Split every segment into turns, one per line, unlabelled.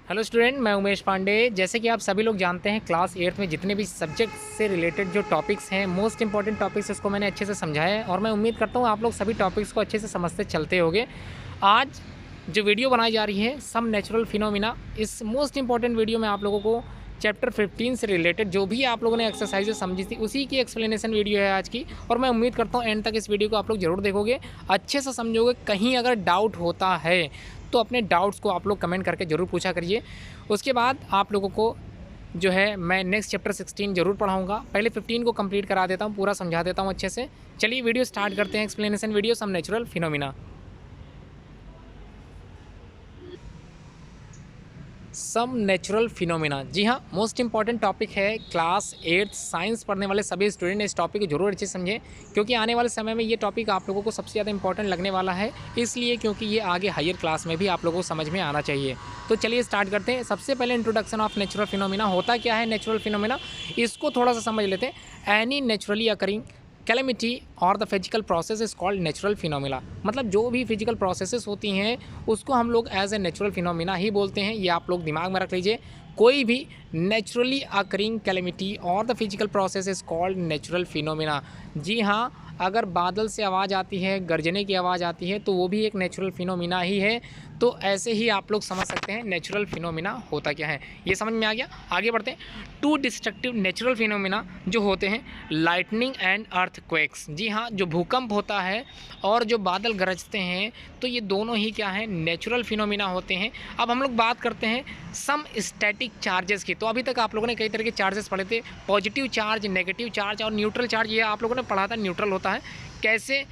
Hello student, मैं उमेश पांडे। जैसे कि आप सभी लोग जानते हैं, क्लास 8th में जितने भी सब्जेक्ट से रिलेटेड जो टॉपिक्स हैं, मोस्ट इंपॉर्टेंट टॉपिक्स, इसको मैंने अच्छे से समझाया है और मैं उम्मीद करता हूँ आप लोग सभी टॉपिक्स को अच्छे से समझते चलते होंगे। आज जो वीडियो बनाई जा रही है, सम नेचुरल फिनोमिना, इस मोस्ट इंपॉर्टेंट वीडियो में आप लोगों को चैप्टर 15 से रिलेटेड जो भी आप लोगों ने एक्सरसाइजेज समझी थी, उसी की एक्सप्लेनेशन वीडियो है आज की। और मैं उम्मीद करता हूँ एंड तक इस वीडियो को आप लोग ज़रूर देखोगे, अच्छे से समझोगे। कहीं अगर डाउट होता है तो अपने डाउट्स को आप लोग कमेंट करके ज़रूर पूछा करिए। उसके बाद आप लोगों को जो है मैं नेक्स्ट चैप्टर 16 ज़रूर पढ़ाऊँगा। पहले 15 को कंप्लीट करा देता हूँ, पूरा समझा देता हूँ अच्छे से। चलिए वीडियो स्टार्ट करते हैं। Explanation video, some natural phenomena. Some natural phenomena, जी हाँ, मोस्ट इंपॉर्टेंट टॉपिक है। क्लास 8 साइंस पढ़ने वाले सभी स्टूडेंट इस टॉपिक को जरूर अच्छे से समझें, क्योंकि आने वाले समय में ये टॉपिक आप लोगों को सबसे ज़्यादा इंपॉर्टेंट लगने वाला है। इसलिए क्योंकि ये आगे हायर क्लास में भी आप लोगों को समझ में आना चाहिए। तो चलिए स्टार्ट करते हैं। सबसे पहले इंट्रोडक्शन ऑफ नेचुरल फिनोमिना। होता क्या है नेचुरल फिनोमिना, इसको थोड़ा सा समझ लेते हैं। एनी नेचुरली अकरिंग कैलेमिटी और the physical process is called natural phenomena. मतलब जो भी फिजिकल प्रोसेसेस होती हैं उसको हम लोग एज ए नेचुरल फिनोमिना ही बोलते हैं। ये आप लोग दिमाग में रख लीजिए। कोई भी नेचुरली अकरिंग कैलेमिटी और the physical process is called natural phenomena. जी हाँ, अगर बादल से आवाज़ आती है, गरजने की आवाज़ आती है, तो वो भी एक नेचुरल फिनोमिना ही है। तो ऐसे ही आप लोग समझ सकते हैं नेचुरल फिनोमिना होता क्या है। ये समझ में आ गया। आगे बढ़ते हैं। टू डिस्ट्रक्टिव नेचुरल फिनोमिना जो होते हैं, लाइटनिंग एंड अर्थक्वेक्स। जी हाँ, जो भूकंप होता है और जो बादल गरजते हैं, तो ये दोनों ही क्या है, नेचुरल फिनोमिना होते हैं। अब हम लोग बात करते हैं सम स्टैटिक चार्जेस की। तो अभी तक आप लोगों ने कई तरह के चार्जेस पढ़े थे, पॉजिटिव चार्ज, नेगेटिव चार्ज और न्यूट्रल चार्ज। ये आप लोगों ने पढ़ा था न्यूट्रल होता है। कैसे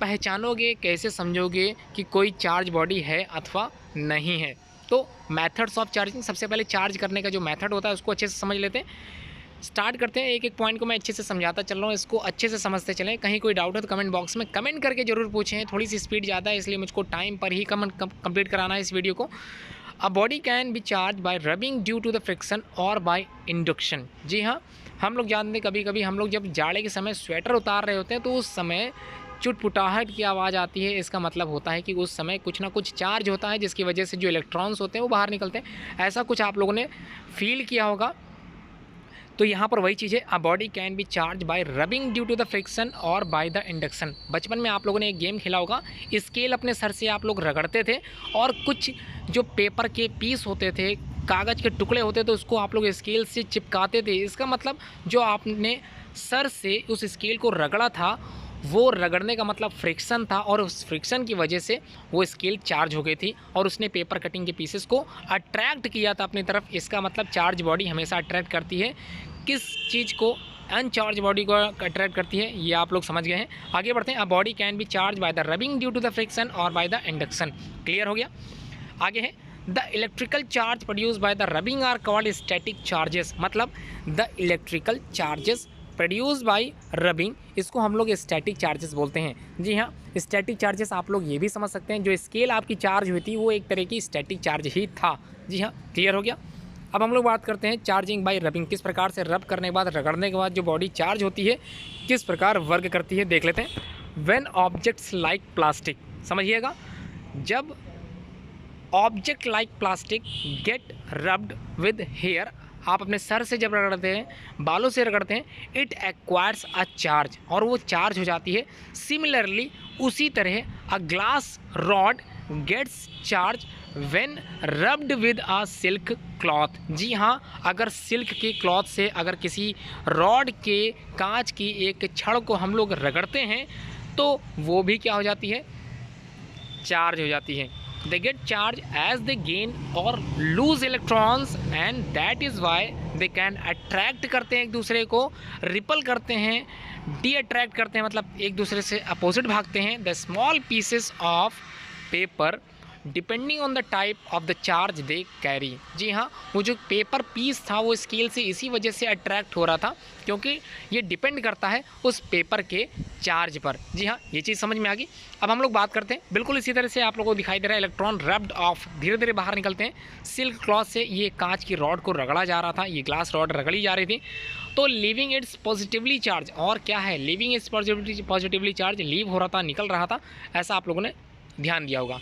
पहचानोगे, कैसे समझोगे कि कोई चार्ज बॉडी है अथवा नहीं है। तो मेथड्स ऑफ चार्जिंग, सबसे पहले चार्ज करने का जो मेथड होता है उसको अच्छे से समझ लेते हैं। स्टार्ट करते हैं। एक एक पॉइंट को मैं अच्छे से समझाता चल रहा हूँ, इसको अच्छे से समझते चलें। कहीं कोई डाउट है तो कमेंट बॉक्स में कमेंट करके ज़रूर पूछें। थोड़ी सी स्पीड ज़्यादा है, इसलिए मुझको टाइम पर ही कंप्लीट कराना है इस वीडियो को। A body can be charge by rubbing due to the friction और बाय इंडक्शन। जी हाँ, हम लोग जानते हैं कभी कभी हम लोग जब जाड़े के समय स्वेटर उतार रहे होते हैं तो उस समय चुटपुटाहट की आवाज़ आती है। इसका मतलब होता है कि उस समय कुछ ना कुछ चार्ज होता है, जिसकी वजह से जो इलेक्ट्रॉन्स होते हैं वो बाहर निकलते हैं। ऐसा कुछ आप लोगों ने फील किया होगा। तो यहाँ पर वही चीज़ है, a body can be charge by rubbing due to the friction और बाय द इंडक्शन। बचपन में आप लोगों ने एक गेम खेला होगा, स्केल अपने सर से आप लोग रगड़ते थे और कुछ जो पेपर के पीस होते थे, कागज़ के टुकड़े होते थे, उसको आप लोग स्केल से चिपकाते थे। इसका मतलब जो आपने सर से उस स्केल को रगड़ा था, वो रगड़ने का मतलब फ्रिक्शन था और उस फ्रिक्शन की वजह से वो स्केल चार्ज हो गई थी और उसने पेपर कटिंग के पीसेस को अट्रैक्ट किया था अपनी तरफ। इसका मतलब चार्ज बॉडी हमेशा अट्रैक्ट करती है। किस चीज़ को? अनचार्ज बॉडी को अट्रैक्ट करती है। ये आप लोग समझ गए हैं। आगे बढ़ते हैं। A body can be charge by the rubbing due to the friction और बाय द इंडक्शन। क्लियर हो गया। आगे है, the electrical charge produce by the rubbing are called static charges. मतलब the electrical charges produce by rubbing, इसको हम लोग static charges बोलते हैं। जी हाँ, स्टैटिक चार्जेस आप लोग ये भी समझ सकते हैं, जो स्केल आपकी चार्ज हुई थी वो एक तरह की स्टैटिक चार्ज ही था। जी हाँ, क्लियर हो गया। अब हम लोग बात करते हैं चार्जिंग बाय रबिंग। किस प्रकार से रब करने के बाद, रगड़ने के बाद जो बॉडी चार्ज होती है, किस प्रकार वर्क करती है देख लेते हैं। व्हेन ऑब्जेक्ट्स लाइक प्लास्टिक, समझिएगा, जब object like plastic get rubbed with hair, आप अपने सर से जब रगड़ते हैं, बालों से रगड़ते हैं, इट एक्वायर्स अ चार्ज, और वो चार्ज हो जाती है। सिमिलरली, उसी तरह a glass rod gets charge when rubbed with a silk cloth. जी हाँ, अगर सिल्क के क्लॉथ से अगर किसी रॉड के, कांच की एक छड़ को हम लोग रगड़ते हैं तो वो भी क्या हो जाती है, चार्ज हो जाती है। They get charge as they gain और lose electrons and that is why they can attract करते हैं एक दूसरे को, रिपल करते हैं, डी अट्रैक्ट करते हैं, मतलब एक दूसरे से अपोजिट भागते हैं। The small pieces of paper depending on the type of the charge they carry. जी हाँ, वो जो पेपर पीस था वो स्केल से इसी वजह से अट्रैक्ट हो रहा था, क्योंकि ये डिपेंड करता है उस पेपर के चार्ज पर। जी हाँ, ये चीज़ समझ में आ गई। अब हम लोग बात करते हैं, बिल्कुल इसी तरह से आप लोगों को दिखाई दे रहा है, इलेक्ट्रॉन रब्ड ऑफ, धीरे धीरे बाहर निकलते हैं। सिल्क क्लॉथ से ये कांच की रॉड को रगड़ा जा रहा था, ये ग्लास रॉड रगड़ी जा रही थी, तो लिविंग इट्स पॉजिटिवली चार्ज। और क्या है, living it's positively charge, leave हो रहा था, निकल रहा था, ऐसा आप लोगों ने ध्यान दिया होगा।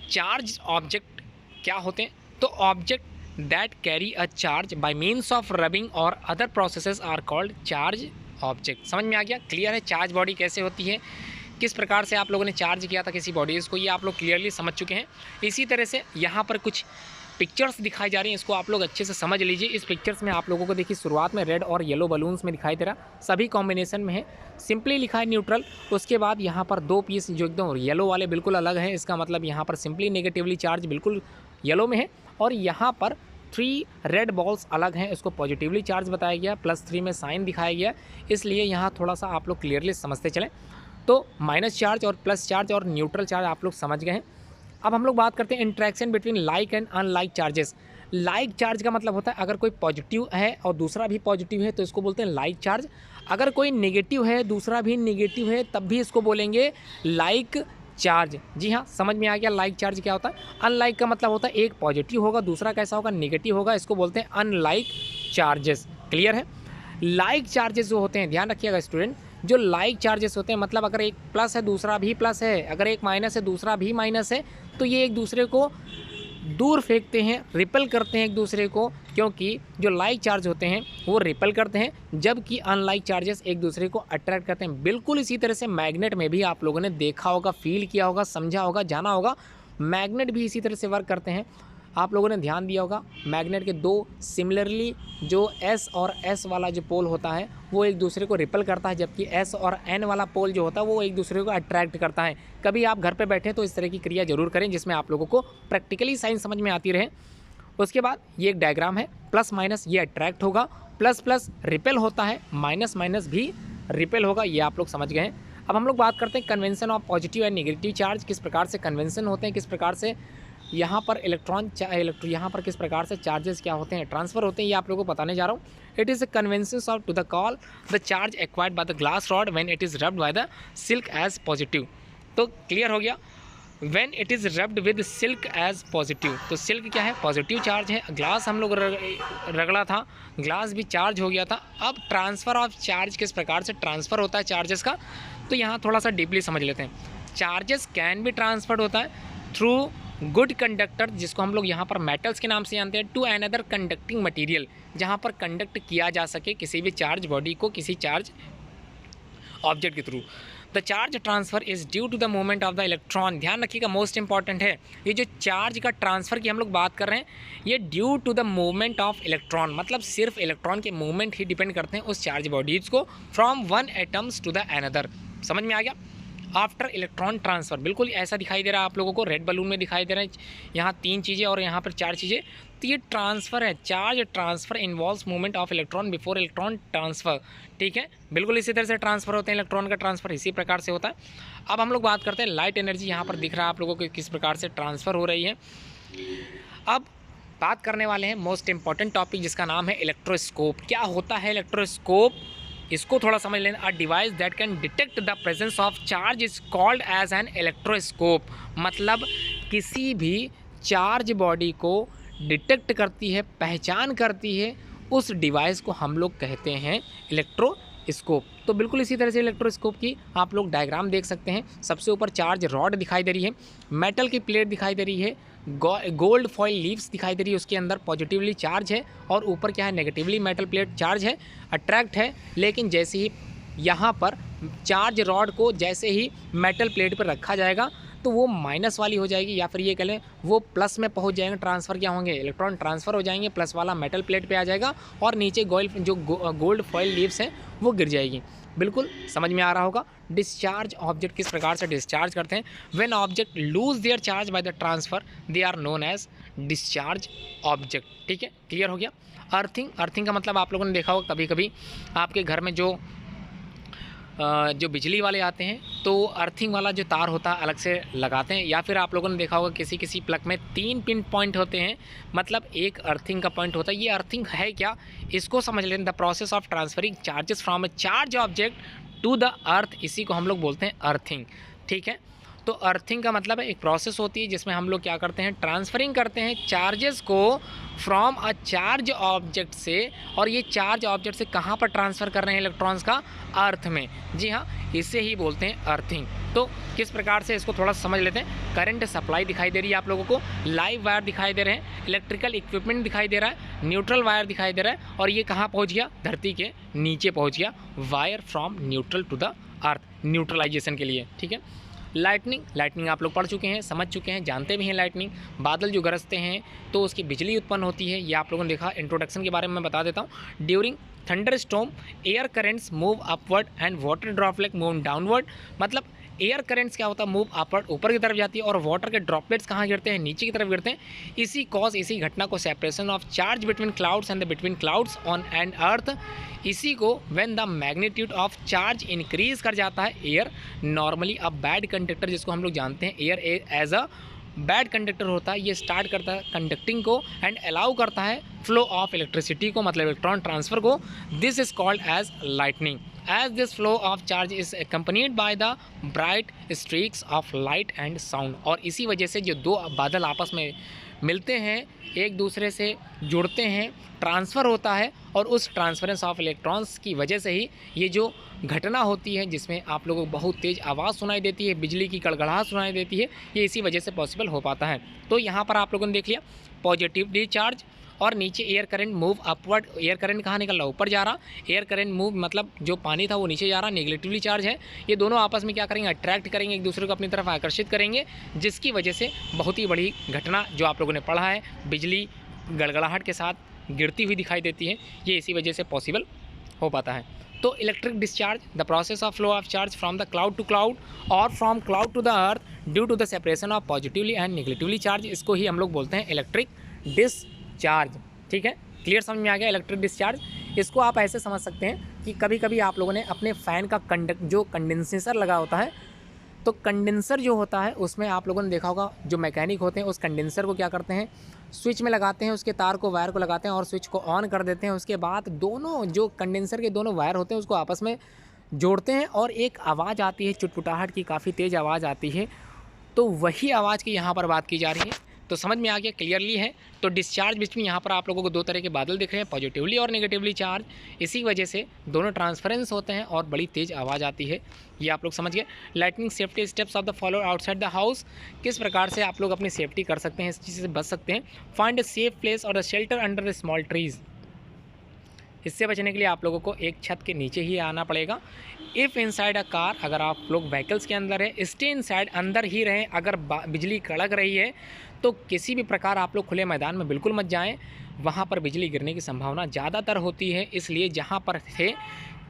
चार्ज ऑब्जेक्ट क्या होते हैं? तो object that carry a charge by means of rubbing और other processes are called charge object. समझ में आ गया, क्लियर है। चार्ज बॉडी कैसे होती है, किस प्रकार से आप लोगों ने चार्ज किया था किसी बॉडीज़ को, ये आप लोग क्लियरली समझ चुके हैं। इसी तरह से यहाँ पर कुछ पिक्चर्स दिखाई जा रही हैं, इसको आप लोग अच्छे से समझ लीजिए। इस पिक्चर्स में आप लोगों को देखिए शुरुआत में रेड और येलो बलून्स में दिखाई दे रहा, सभी कॉम्बिनेशन में है, सिंपली लिखा है न्यूट्रल। उसके बाद यहाँ पर दो पीस जो एकदम येलो वाले बिल्कुल अलग हैं, इसका मतलब यहाँ पर सिंपली नेगेटिवली चार्ज बिल्कुल येलो में है, और यहाँ पर 3 रेड बॉल्स अलग हैं, इसको पॉजिटिवली चार्ज बताया गया, +3 में साइन दिखाया गया, इसलिए यहाँ थोड़ा सा आप लोग क्लियरली समझते चलें। तो माइनस चार्ज और प्लस चार्ज और न्यूट्रल चार्ज आप लोग समझ गए हैं। अब हम लोग बात करते हैं interaction between like and unlike charges. Like charge का मतलब होता है अगर कोई पॉजिटिव है और दूसरा भी पॉजिटिव है तो इसको बोलते हैं लाइक चार्ज। अगर कोई नेगेटिव है दूसरा भी नेगेटिव है तब भी इसको बोलेंगे लाइक चार्ज। जी हाँ, समझ में आ गया लाइक चार्ज क्या होता है। अनलाइक का मतलब होता है एक पॉजिटिव होगा दूसरा कैसा होगा, नेगेटिव होगा, इसको बोलते हैं अनलाइक चार्जेस। क्लियर है। लाइक चार्जेस जो होते हैं, ध्यान रखिएगा स्टूडेंट, जो लाइक चार्जेस होते हैं मतलब अगर एक प्लस है दूसरा भी प्लस है, अगर एक माइनस है दूसरा भी माइनस है, तो ये एक दूसरे को दूर फेंकते हैं, रिपेल करते हैं एक दूसरे को, क्योंकि जो लाइक चार्ज होते हैं वो रिपेल करते हैं, जबकि अनलाइक चार्जेस एक दूसरे को अट्रैक्ट करते हैं। बिल्कुल इसी तरह से मैग्नेट में भी आप लोगों ने देखा होगा, फील किया होगा, समझा होगा, जाना होगा, मैग्नेट भी इसी तरह से वर्क करते हैं। आप लोगों ने ध्यान दिया होगा मैग्नेट के दो सिमिलरली जो S और S वाला जो पोल होता है वो एक दूसरे को रिपेल करता है, जबकि S और N वाला पोल जो होता है वो एक दूसरे को अट्रैक्ट करता है। कभी आप घर पे बैठे तो इस तरह की क्रिया जरूर करें जिसमें आप लोगों को प्रैक्टिकली साइंस समझ में आती रहे। उसके बाद ये एक डायग्राम है, प्लस माइनस ये अट्रैक्ट होगा, प्लस प्लस रिपेल होता है, माइनस माइनस भी रिपेल होगा, ये आप लोग समझ गए हैं। अब हम लोग बात करते हैं convention of positive and negative charge, किस प्रकार से कन्वेंशन होते हैं, किस प्रकार से यहाँ पर यहाँ पर किस प्रकार से चार्जेस क्या होते हैं, ट्रांसफ़र होते हैं, ये आप लोगों को बताने जा रहा हूँ। It is a convention of to the call the charge acquired by the glass rod when it is rubbed by the silk as positive. तो क्लियर हो गया, when it is rubbed with silk as positive. तो silk क्या है, positive charge है, glass हम लोग रगड़ा था, ग्लास भी चार्ज हो गया था। अब ट्रांसफ़र ऑफ चार्ज किस प्रकार से ट्रांसफ़र होता है चार्जेस का, तो यहाँ थोड़ा सा डीपली समझ लेते हैं। चार्जेस कैन बी ट्रांसफर्ड होता है थ्रू गुड कंडक्टर, जिसको हम लोग यहाँ पर मेटल्स के नाम से जानते हैं, टू अनदर कंडक्टिंग मटेरियल, जहाँ पर कंडक्ट किया जा सके किसी भी चार्ज बॉडी को किसी चार्ज ऑब्जेक्ट के through. The charge transfer is due to the movement of the electron. ध्यान रखिएगा, मोस्ट इंपॉर्टेंट है, ये जो चार्ज का ट्रांसफ़र की हम लोग बात कर रहे हैं ये due to the movement of electron, मतलब सिर्फ इलेक्ट्रॉन के मूवमेंट ही डिपेंड करते हैं उस चार्ज बॉडीज़ को from one atoms to the another. समझ में आ गया। आफ्टर इलेक्ट्रॉन ट्रांसफ़र, बिल्कुल ऐसा दिखाई दे रहा है आप लोगों को, रेड बलून में दिखाई दे रहा है, यहाँ 3 चीज़ें और यहाँ पर 4 चीज़ें, तो ये ट्रांसफ़र है। Charge transfer involves movement of electron before electron transfer. ठीक है, बिल्कुल इसी तरह से ट्रांसफ़र होते हैं, इलेक्ट्रॉन का ट्रांसफ़र इसी प्रकार से होता है। अब हम लोग बात करते हैं लाइट एनर्जी, यहाँ पर दिख रहा है आप लोगों को किस प्रकार से ट्रांसफ़र हो रही है। अब बात करने वाले हैं मोस्ट इंपॉर्टेंट टॉपिक जिसका नाम है इलेक्ट्रोस्कोप। क्या होता है इलेक्ट्रोस्कोप, इसको थोड़ा समझ लेना। A device that can detect the presence of charge is called as an electroscope. मतलब किसी भी चार्ज बॉडी को डिटेक्ट करती है, पहचान करती है, उस डिवाइस को हम लोग कहते हैं इलेक्ट्रोस्कोप। तो बिल्कुल इसी तरह से इलेक्ट्रोस्कोप की आप लोग डायग्राम देख सकते हैं। सबसे ऊपर चार्ज रॉड दिखाई दे रही है, मेटल की प्लेट दिखाई दे रही है, गोल्ड फॉइल लीव्स दिखाई दे रही है, उसके अंदर पॉजिटिवली चार्ज है और ऊपर क्या है, नेगेटिवली मेटल प्लेट चार्ज है, अट्रैक्ट है। लेकिन जैसे ही यहाँ पर चार्ज रॉड को जैसे ही मेटल प्लेट पर रखा जाएगा तो वो माइनस वाली हो जाएगी, या फिर ये कह लें वो प्लस में पहुँच जाएंगे। ट्रांसफ़र क्या होंगे, इलेक्ट्रॉन ट्रांसफ़र हो जाएंगे, प्लस वाला मेटल प्लेट पे आ जाएगा और नीचे गोल्ड फॉइल लीव्स हैं वो गिर जाएगी। बिल्कुल समझ में आ रहा होगा। डिस्चार्ज ऑब्जेक्ट किस प्रकार से डिस्चार्ज करते हैं, when object lose their charge by the transfer they are known as discharge object. ठीक है, क्लियर हो गया। अर्थिंग का मतलब आप लोगों ने देखा होगा, कभी कभी आपके घर में जो बिजली वाले आते हैं तो अर्थिंग वाला जो तार होता है अलग से लगाते हैं, या फिर आप लोगों ने देखा होगा किसी प्लग में 3 पिन पॉइंट होते हैं, मतलब एक अर्थिंग का पॉइंट होता है। ये अर्थिंग है क्या, इसको समझ लें। The process of transferring charges from a charge object to the earth, इसी को हम लोग बोलते हैं अर्थिंग। ठीक है, तो अर्थिंग का मतलब है एक प्रोसेस होती है जिसमें हम लोग क्या करते हैं, ट्रांसफरिंग करते हैं चार्जेस को फ्रॉम अ चार्ज ऑब्जेक्ट से, और ये चार्ज ऑब्जेक्ट से कहाँ पर ट्रांसफ़र कर रहे हैं इलेक्ट्रॉन्स का, अर्थ में। जी हाँ, इसे ही बोलते हैं अर्थिंग। तो किस प्रकार से इसको थोड़ा समझ लेते हैं। करंट सप्लाई दिखाई दे रही है आप लोगों को, लाइव वायर दिखाई दे रहे हैं, इलेक्ट्रिकल इक्विपमेंट दिखाई दे रहा है, न्यूट्रल वायर दिखाई दे रहा है, और ये कहाँ पहुँच गया, धरती के नीचे पहुँच गया, wire from neutral to the earth, neutralization के लिए। ठीक है। लाइटनिंग आप लोग पढ़ चुके हैं, समझ चुके हैं, जानते भी हैं। लाइटनिंग बादल जो गरजते हैं तो उसकी बिजली उत्पन्न होती है, ये आप लोगों ने देखा। इंट्रोडक्शन के बारे में मैं बता देता हूँ। During thunder storm air currents move upward and water droplet move downward. मतलब एयर करेंट्स क्या होता है, मूव अपवर्ड, ऊपर की तरफ जाती है, और वाटर के ड्रॉपलेट्स कहाँ गिरते हैं, नीचे की तरफ गिरते हैं। इसी घटना को separation of charge between clouds and the between clouds on and earth, इसी को when the magnitude of charge increase कर जाता है air normally a bad conductor, जिसको हम लोग जानते हैं air as a bad conductor होता है, ये स्टार्ट करता है कंडक्टिंग को एंड अलाउ करता है फ्लो ऑफ इलेक्ट्रिसिटी को, मतलब इलेक्ट्रॉन ट्रांसफ़र को। This is called as lightning. As this flow of charge is accompanied by the bright streaks of light and sound. और इसी वजह से जो दो बादल आपस में मिलते हैं, एक दूसरे से जुड़ते हैं, ट्रांसफ़र होता है, और उस ट्रांसफरेंस ऑफ इलेक्ट्रॉन्स की वजह से ही ये जो घटना होती है जिसमें आप लोगों को बहुत तेज़ आवाज़ सुनाई देती है, बिजली की कड़कड़ाहट सुनाई देती है, ये इसी वजह से पॉसिबल हो पाता है। तो यहाँ पर आप लोगों ने देख लिया पॉजिटिवली चार्ज, और नीचे air current move upward. Air current कहाँ निकल रहा, ऊपर जा रहा। एयर करंट मूव मतलब जो पानी था वो नीचे जा रहा, नेगेटिवली चार्ज है। ये दोनों आपस में क्या करेंगे, अट्रैक्ट करेंगे, एक दूसरे को अपनी तरफ आकर्षित करेंगे, जिसकी वजह से बहुत ही बड़ी घटना जो आप लोगों ने पढ़ा है, बिजली गड़गड़ाहट के साथ गिरती हुई दिखाई देती है, ये इसी वजह से पॉसिबल हो पाता है। तो electric discharge, the process of flow of charge from the cloud to cloud और from cloud to the earth due to the separation of positively and negatively charge, इसको ही हम लोग बोलते हैं इलेक्ट्रिक डिस्चार्ज। ठीक है, क्लियर समझ में आ गया इलेक्ट्रिक डिस्चार्ज। इसको आप ऐसे समझ सकते हैं कि कभी कभी आप लोगों ने अपने फ़ैन का जो कंडेंसर लगा होता है, तो कंडेंसर जो होता है उसमें आप लोगों ने देखा होगा, जो मैकेनिक होते हैं उस कंडेंसर को क्या करते हैं, स्विच में लगाते हैं, उसके तार को, वायर को लगाते हैं और स्विच को ऑन कर देते हैं। उसके बाद दोनों जो कंडेंसर के दोनों वायर होते हैं उसको आपस में जोड़ते हैं और एक आवाज़ आती है, चुटपुटाहट की, काफ़ी तेज़ आवाज़ आती है। तो वही आवाज़ की यहाँ पर बात की जा रही है। तो समझ में आ गया, क्लियरली है। तो डिस्चार्ज बिटवीन, यहाँ पर आप लोगों को दो तरह के बादल दिख रहे हैं, पॉजिटिवली और नेगेटिवली चार्ज। इसी वजह से दोनों ट्रांसफरेंस होते हैं और बड़ी तेज़ आवाज़ आती है, ये आप लोग समझ गए। Lightning safety steps of the follow outside the house, किस प्रकार से आप लोग अपनी सेफ्टी कर सकते हैं, इस चीज़ से बच सकते हैं। फाइंड अ सेफ प्लेस और a shelter under the small trees, इससे बचने के लिए आप लोगों को एक छत के नीचे ही आना पड़ेगा। इफ़ इनसाइड अ कार, अगर आप लोग व्हीकल्स के अंदर है, स्टे इनसाइड, अंदर ही रहें। अगर बिजली कड़क रही है तो किसी भी प्रकार आप लोग खुले मैदान में बिल्कुल मत जाएं, वहाँ पर बिजली गिरने की संभावना ज़्यादातर होती है। इसलिए जहाँ पर थे,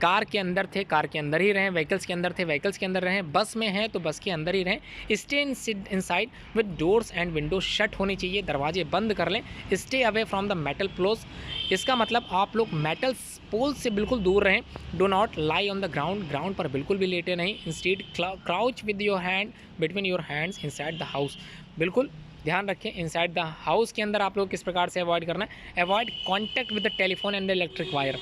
कार के अंदर थे, कार के अंदर ही रहें, व्हीकल्स के अंदर थे, व्हीकल्स के अंदर रहें, बस में हैं तो बस के अंदर ही रहें। Stay inside with doors and windows shut होनी चाहिए, दरवाजे बंद कर लें। Stay away from the metal poles, इसका मतलब आप लोग मेटल पोल से बिल्कुल दूर रहें। Do not lie on the ground, ground पर बिल्कुल भी लेटे नहीं। Instead crouch with your hand between your hands inside the house, बिल्कुल ध्यान रखें इनसाइड द हाउस के अंदर आप लोग किस प्रकार से अवॉइड करना है। Avoid contact with the telephone and the electric wire,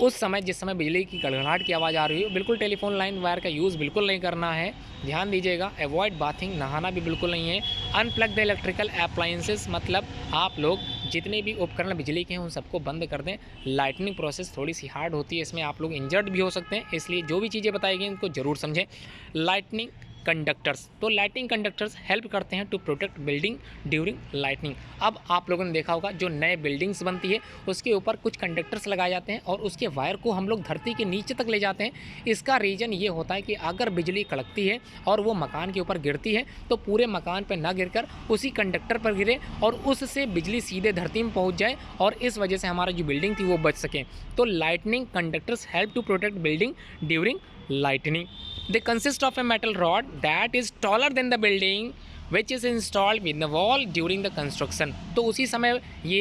उस समय जिस समय बिजली की गड़गड़ाहट की आवाज़ आ रही हो, बिल्कुल टेलीफोन लाइन वायर का यूज़ बिल्कुल नहीं करना है, ध्यान दीजिएगा। अवॉइड बाथिंग, नहाना भी बिल्कुल नहीं है। अनप्लग द इलेक्ट्रिकल अप्लायंसेस, मतलब आप लोग जितने भी उपकरण बिजली के हैं उन सबको बंद कर दें। लाइटनिंग प्रोसेस थोड़ी सी हार्ड होती है, इसमें आप लोग इंजर्ड भी हो सकते हैं, इसलिए जो भी चीज़ें बताई गई उनको ज़रूर समझें। लाइटनिंग कंडक्टर्स, तो लाइटिंग कंडक्टर्स हेल्प करते हैं to protect building during lightning. अब आप लोगों ने देखा होगा जो नए बिल्डिंग्स बनती है उसके ऊपर कुछ कंडक्टर्स लगाए जाते हैं और उसके वायर को हम लोग धरती के नीचे तक ले जाते हैं। इसका रीज़न ये होता है कि अगर बिजली कड़कती है और वो मकान के ऊपर गिरती है तो पूरे मकान पर ना गिरकर उसी कंडक्टर पर गिरे और उससे बिजली सीधे धरती में पहुँच जाए और इस वजह से हमारा जो बिल्डिंग थी वो बच सके। तो lightning conductors help to protect building during lightning. They consist of a metal rod that is taller than the building which is installed in the wall during the construction. तो उसी समय ये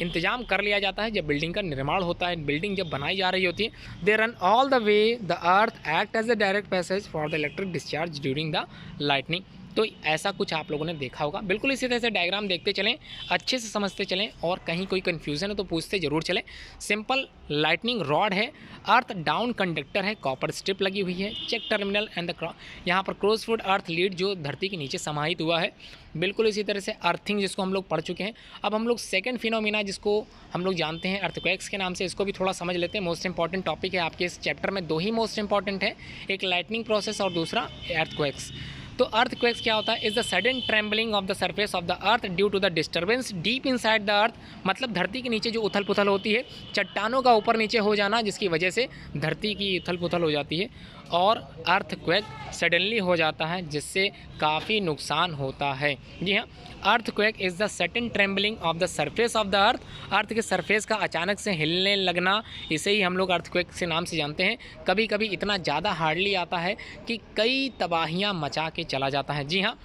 इंतजाम कर लिया जाता है जब बिल्डिंग का निर्माण होता है, बिल्डिंग जब बनाई जा रही होती है। They run all the way the earth act as a direct passage for the electric discharge during the lightning. तो ऐसा कुछ आप लोगों ने देखा होगा। बिल्कुल इसी तरह से डायग्राम देखते चलें, अच्छे से समझते चलें और कहीं कोई कन्फ्यूज़न है तो पूछते ज़रूर चलें। सिंपल लाइटनिंग रॉड है, अर्थ डाउन कंडक्टर है, कॉपर स्ट्रिप लगी हुई है, चेक टर्मिनल एंड द यहाँ पर क्रॉसफुट अर्थ लीड जो धरती के नीचे समाहित हुआ है। बिल्कुल इसी तरह से अर्थिंग जिसको हम लोग पढ़ चुके हैं। अब हम लोग सेकंड फिनोमिना जिसको हम लोग जानते हैं अर्थक्वेक्स के नाम से, इसको भी थोड़ा समझ लेते हैं। मोस्ट इंपॉर्टेंट टॉपिक है आपके इस चैप्टर में, दो ही मोस्ट इंपॉर्टेंट है, एक लाइटनिंग प्रोसेस और दूसरा अर्थक्वेक्स। तो अर्थक्वेक्स क्या होता है? Is the sudden trembling of the surface of the earth due to the disturbance deep inside the earth. मतलब धरती के नीचे जो उथल पुथल होती है, चट्टानों का ऊपर नीचे हो जाना, जिसकी वजह से धरती की उथल पुथल हो जाती है और अर्थक्वेक सडनली हो जाता है, जिससे काफ़ी नुकसान होता है। जी हाँ, earthquake is the sudden trembling of the surface of the earth. Earth के सरफेस का अचानक से हिलने लगना, इसे ही हम लोग अर्थक्वेक से नाम से जानते हैं। कभी कभी इतना ज़्यादा हार्डली आता है कि कई तबाहियाँ मचा के चला जाता है। जी हाँ,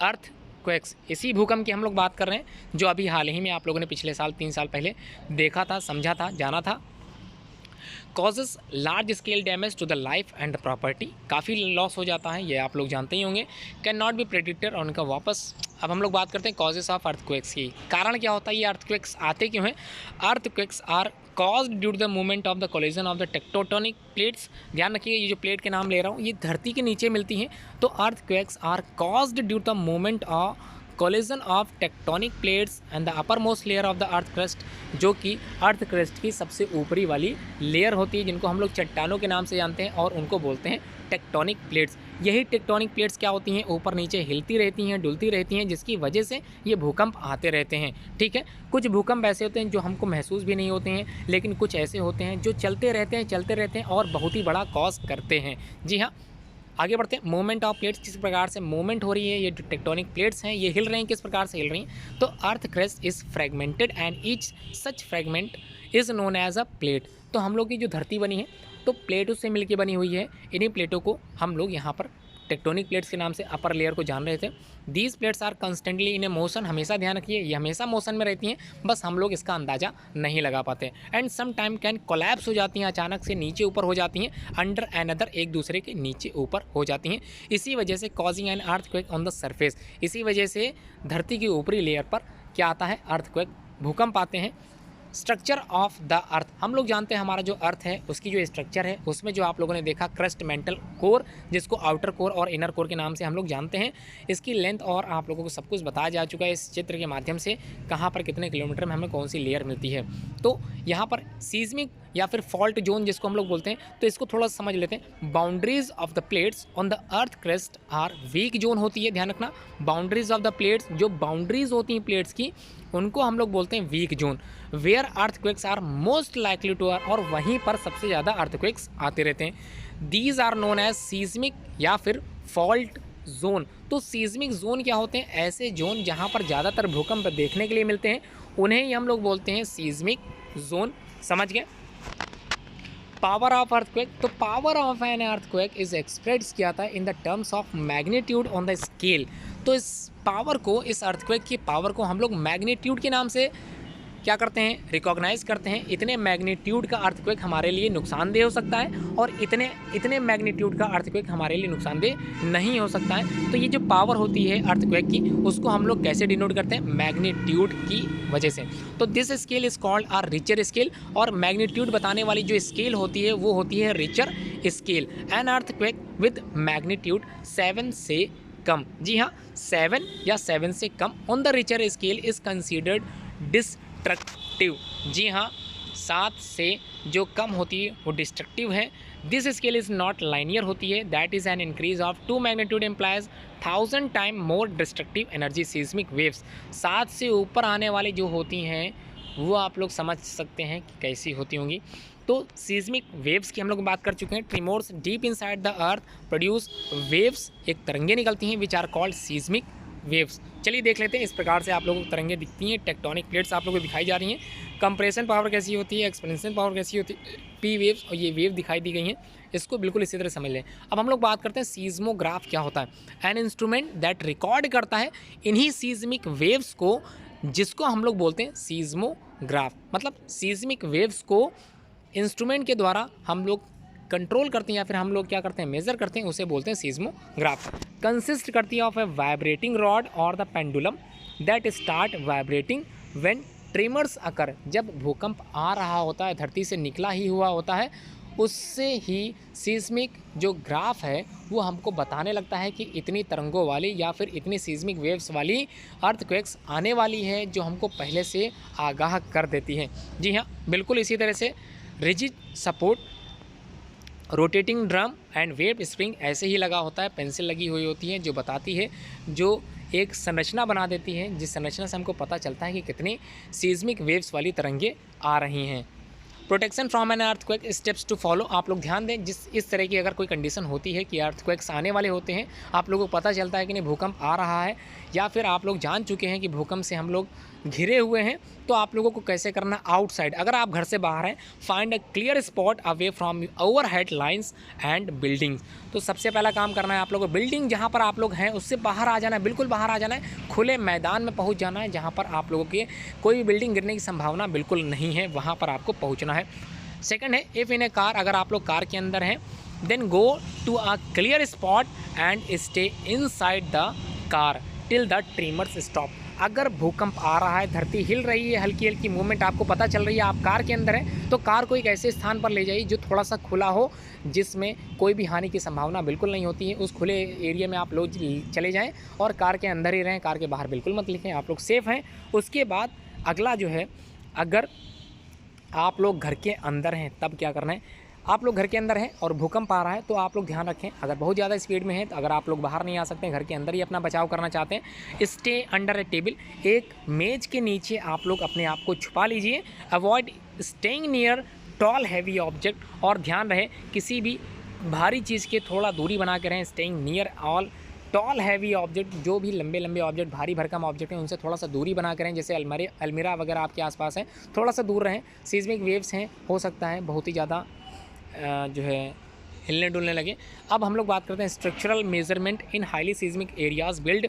अर्थक्वेक्स इसी भूकंप की हम लोग बात कर रहे हैं, जो अभी हाल ही में आप लोगों ने पिछले साल 3 साल पहले देखा था, समझा था, जाना था। Causes large scale damage to the life and the property, काफ़ी लॉस हो जाता है, ये आप लोग जानते ही होंगे। कैन नॉट बी प्रेडिक्टेड और उनका वापस। अब हम लोग बात करते हैं कॉजेज़ ऑफ अर्थक्वेक्स की। कारण क्या होता है, ये अर्थक्वेक्स आते क्यों हैं? Earthquakes are caused due to the movement of the collision of the tectonic plates. ध्यान रखिए, ये जो प्लेट के नाम ले रहा हूँ ये धरती के नीचे मिलती हैं। तो earthquakes are caused due to the movement of collision of tectonic plates and the upper most layer of the earth crust, जो कि अर्थ क्रस्ट की सबसे ऊपरी वाली लेयर होती है, जिनको हम लोग चट्टानों के नाम से जानते हैं और उनको बोलते हैं टेक्टोनिक प्लेट्स। यही टेक्टोनिक प्लेट्स क्या होती हैं? ऊपर नीचे हिलती रहती हैं, डुलती रहती हैं, जिसकी वजह से ये भूकंप आते रहते हैं। ठीक है, कुछ भूकंप ऐसे होते हैं जो हमको महसूस भी नहीं होते हैं, लेकिन कुछ ऐसे होते हैं जो चलते रहते हैं और बहुत ही बड़ा कॉज करते हैं। जी हाँ, आगे बढ़ते हैं। मूवमेंट ऑफ प्लेट्स, किस प्रकार से मूवमेंट हो रही है, ये जो टेक्टोनिक प्लेट्स हैं ये हिल रही हैं, किस प्रकार से हिल रही हैं? तो earth crust is fragmented and each such fragment is known as a plate. तो हम लोग की जो धरती बनी है तो प्लेटों से मिलकर बनी हुई है। इन्हीं प्लेटों को हम लोग यहाँ पर टेक्टोनिक प्लेट्स के नाम से अपर लेयर को जान रहे थे। These plates are constantly in a motion, हमेशा ध्यान रखिए ये हमेशा मोशन में रहती हैं, बस हम लोग इसका अंदाज़ा नहीं लगा पाते। And some time can collapse हो जाती हैं, अचानक से नीचे ऊपर हो जाती हैं, अंडर एन अदर, एक दूसरे के नीचे ऊपर हो जाती हैं। इसी वजह से causing an earthquake on the surface, इसी वजह से धरती की ऊपरी लेयर पर क्या आता है? अर्थक्वेक, भूकंप आते हैं। स्ट्रक्चर ऑफ द अर्थ, हम लोग जानते हैं हमारा जो अर्थ है उसकी जो स्ट्रक्चर है उसमें जो आप लोगों ने देखा क्रस्ट, मेंटल कोर, जिसको आउटर कोर और इनर कोर के नाम से हम लोग जानते हैं। इसकी लेंथ और आप लोगों को सब कुछ बताया जा चुका है इस चित्र के माध्यम से, कहाँ पर कितने किलोमीटर में हमें कौन सी लेयर मिलती है। तो यहाँ पर सीज़मिक या फिर फॉल्ट जोन जिसको हम लोग बोलते हैं, तो इसको थोड़ा समझ लेते हैं। Boundaries of the plates on the earth crust are weak zone होती है, ध्यान रखना। बाउंड्रीज ऑफ द प्लेट्स, जो बाउंड्रीज होती हैं प्लेट्स की, उनको हम लोग बोलते हैं weak zone. Where earthquakes are most likely to are, और वहीं पर सबसे ज़्यादा अर्थक्वेक्स आते रहते हैं। These are known as seismic या फिर फॉल्ट जोन। तो सीज़मिक जोन क्या होते हैं? ऐसे जोन जहाँ पर ज़्यादातर भूकंप देखने के लिए मिलते हैं, उन्हें ही हम लोग बोलते हैं सीज़मिक जोन। समझ गए? पावर ऑफ अर्थक्वेक, तो power of an earthquake is express किया था in the terms of magnitude on the scale. तो इस पावर को, इस अर्थक्वेक की पावर को हम लोग मैग्नीट्यूड के नाम से क्या करते हैं? रिकॉग्नाइज करते हैं। इतने मैग्नीट्यूड का अर्थक्वेक हमारे लिए नुकसानदेह हो सकता है और इतने मैग्नीट्यूड का अर्थक्वेक हमारे लिए नुकसानदेह नहीं हो सकता है। तो ये जो पावर होती है अर्थक्वेक की, उसको हम लोग कैसे डिनोट करते हैं? मैग्नीट्यूड की वजह से। तो this scale is called are Richter scale, और मैग्नीट्यूड बताने वाली जो स्केल होती है वो होती है Richter scale. An earthquake with magnitude 7 से कम, जी हाँ 7 या 7 से कम on the Richter scale is considered destructive. जी हाँ, 7 से जो कम होती है वो डिस्ट्रक्टिव है। This scale is not linear होती है, that is an increase of 2 magnitude implies 1000 time more destructive energy seismic waves. 7 से ऊपर आने वाली जो होती हैं वो आप लोग समझ सकते हैं कि कैसी होती होंगी। तो सीस्मिक वेव्स की हम लोग बात कर चुके हैं। Tremors deep inside the earth produce waves, एक तरंगे निकलती हैं which are called seismic waves. चलिए देख लेते हैं, इस प्रकार से आप लोगों को तरंगे दिखती हैं, टेक्टोनिक प्लेट्स आप लोगों को दिखाई जा रही हैं। कंप्रेशन पावर कैसी होती है, एक्सपेंशन पावर कैसी होती है, पी वेव्स, और ये वेव दिखाई दी गई हैं, इसको बिल्कुल इसी तरह समझ लें। अब हम लोग बात करते हैं सीज़मोग्राफ क्या होता है। एन इंस्ट्रूमेंट दैट रिकॉर्ड करता है इन्हीं सीज़मिक वेव्स को, जिसको हम लोग बोलते हैं सीज़मोग्राफ। मतलब सीज़मिक वेव्स को इंस्ट्रूमेंट के द्वारा हम लोग कंट्रोल करती हैं या फिर हम लोग क्या करते हैं मेज़र करते हैं, उसे बोलते हैं सीस्मोग्राफ। कंसिस्ट करती है ऑफ ए वाइब्रेटिंग रॉड और the pendulum that start vibrating when tremors occur. जब भूकंप आ रहा होता है, धरती से निकला ही हुआ होता है, उससे ही सीस्मिक जो ग्राफ है वो हमको बताने लगता है कि इतनी तरंगों वाली या फिर इतनी सीस्मिक वेव्स वाली अर्थक्वेक्स आने वाली है, जो हमको पहले से आगाह कर देती है। जी हाँ, बिल्कुल इसी तरह से rigid support, rotating drum and wave spring ऐसे ही लगा होता है, पेंसिल लगी हुई होती है जो बताती है, जो एक संरचना बना देती है, जिस संरचना से हमको पता चलता है कि कितनी सीस्मिक वेव्स वाली तरंगे आ रही हैं। Protection from an earthquake steps to follow. आप लोग ध्यान दें, जिस इस तरह की अगर कोई कंडीशन होती है कि अर्थक्वेक्स आने वाले होते हैं, आप लोगों को पता चलता है कि नहीं भूकंप आ रहा है, या फिर आप लोग जान चुके हैं कि भूकंप से हम लोग घिरे हुए हैं, तो आप लोगों को कैसे करना, आउटसाइड अगर आप घर से बाहर हैं, find a clear spot away from over head lines and buildings. तो सबसे पहला काम करना है आप लोगों को, बिल्डिंग जहाँ पर आप लोग हैं उससे बाहर आ जाना है, बिल्कुल बाहर आ जाना है, खुले मैदान में पहुँच जाना है, जहाँ पर आप लोगों के कोई भी बिल्डिंग गिरने की संभावना बिल्कुल नहीं है, वहाँ पर आपको पहुँचना है। सेकंड है, इफ़ इन ए कार, अगर आप लोग कार के अंदर हैं, then go to a clear spot and stay inside the car till the tremors stop. अगर भूकंप आ रहा है, धरती हिल रही है, हल्की हल्की मूवमेंट आपको पता चल रही है, आप कार के अंदर हैं, तो कार को एक ऐसे स्थान पर ले जाइए जो थोड़ा सा खुला हो, जिसमें कोई भी हानि की संभावना बिल्कुल नहीं होती है। उस खुले एरिया में आप लोग चले जाएँ और कार के अंदर ही रहें, कार के बाहर बिल्कुल मत लिखें, आप लोग सेफ़ हैं। उसके बाद अगला जो है, अगर आप लोग घर के अंदर हैं तब क्या करना है, आप लोग घर के अंदर हैं और भूकंप आ रहा है, तो आप लोग ध्यान रखें, अगर बहुत ज़्यादा स्पीड में है, तो अगर आप लोग बाहर नहीं आ सकते, घर के अंदर ही अपना बचाव करना चाहते हैं, स्टे अंडर ए टेबल, एक मेज के नीचे आप लोग अपने आप को छुपा लीजिए। Avoid staying near tall heavy object, और ध्यान रहे किसी भी भारी चीज़ के थोड़ा दूरी बना के रहें। Staying near all toll heavy object, जो भी लंबे लंबे ऑब्जेक्ट, भारी भरकम ऑब्जेक्ट हैं, उनसे थोड़ा सा दूरी बना करें, जैसे अलमीरा वगैरह आपके आसपास है, थोड़ा सा दूर रहें। सीस्मिक वेव्स हैं, हो सकता है बहुत ही ज़्यादा जो है हिलने डुलने लगे। अब हम लोग बात करते हैं structural measurement in highly seismic areas, build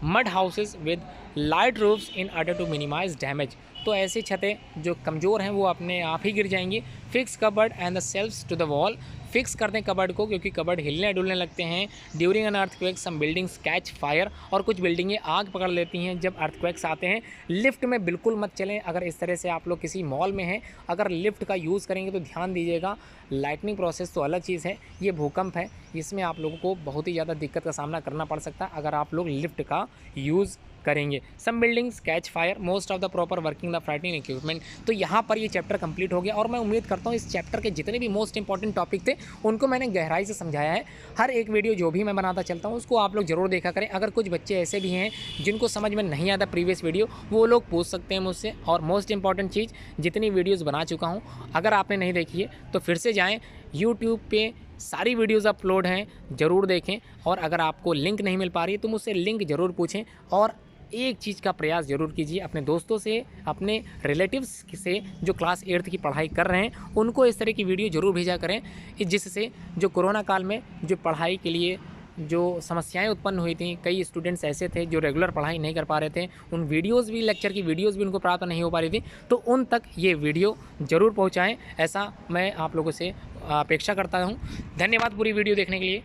mud houses with light roofs in order to minimise damage. तो ऐसी छतें जो कमज़ोर हैं वो अपने आप ही गिर जाएंगी। Fix cupboard and the shelves to the wall, fix कर दें कबर्ड को, क्योंकि कबर्ड हिलने डुलने लगते हैं। During an earthquake some buildings catch fire, और कुछ बिल्डिंगें आग पकड़ लेती हैं जब अर्थक्वेक्स आते हैं। लिफ्ट में बिल्कुल मत चलें, अगर इस तरह से आप लोग किसी मॉल में हैं, अगर लिफ्ट का यूज़ करेंगे तो ध्यान दीजिएगा, लाइटनिंग प्रोसेस तो अलग चीज़ है, ये भूकंप है, इसमें आप लोगों को बहुत ही ज़्यादा दिक्कत का सामना करना पड़ सकता है अगर आप लोग लिफ्ट का यूज़ करेंगे। Some buildings catch fire, most of the proper working the frightening equipment. तो यहाँ पर ये चैप्टर कंप्लीट हो गया, और मैं उम्मीद करता हूँ इस चैप्टर के जितने भी मोस्ट इंपॉर्टेंट टॉपिक थे उनको मैंने गहराई से समझाया है। हर एक वीडियो जो भी मैं बनाता चलता हूँ उसको आप लोग ज़रूर देखा करें। अगर कुछ बच्चे ऐसे भी हैं जिनको समझ में नहीं आता प्रीवियस वीडियो, वो लोग पूछ सकते हैं मुझसे। और मोस्ट इंपॉर्टेंट चीज़, जितनी वीडियोज़ बना चुका हूँ, अगर आपने नहीं देखी है तो फिर से जाएँ, यूट्यूब पे सारी वीडियोज़ अपलोड हैं, ज़रूर देखें। और अगर आपको लिंक नहीं मिल पा रही है तो मुझसे लिंक ज़रूर पूछें। और एक चीज़ का प्रयास ज़रूर कीजिए, अपने दोस्तों से, अपने रिलेटिव्स से जो क्लास 8th की पढ़ाई कर रहे हैं, उनको इस तरह की वीडियो ज़रूर भेजा करें, जिससे जो कोरोना काल में जो पढ़ाई के लिए जो समस्याएं उत्पन्न हुई थी, कई स्टूडेंट्स ऐसे थे जो रेगुलर पढ़ाई नहीं कर पा रहे थे, उन वीडियोज़ भी, लेक्चर की वीडियोज़ भी उनको प्राप्त नहीं हो पा रही थी, तो उन तक ये वीडियो ज़रूर पहुँचाएँ, ऐसा मैं आप लोगों से अपेक्षा करता हूँ। धन्यवाद पूरी वीडियो देखने के लिए।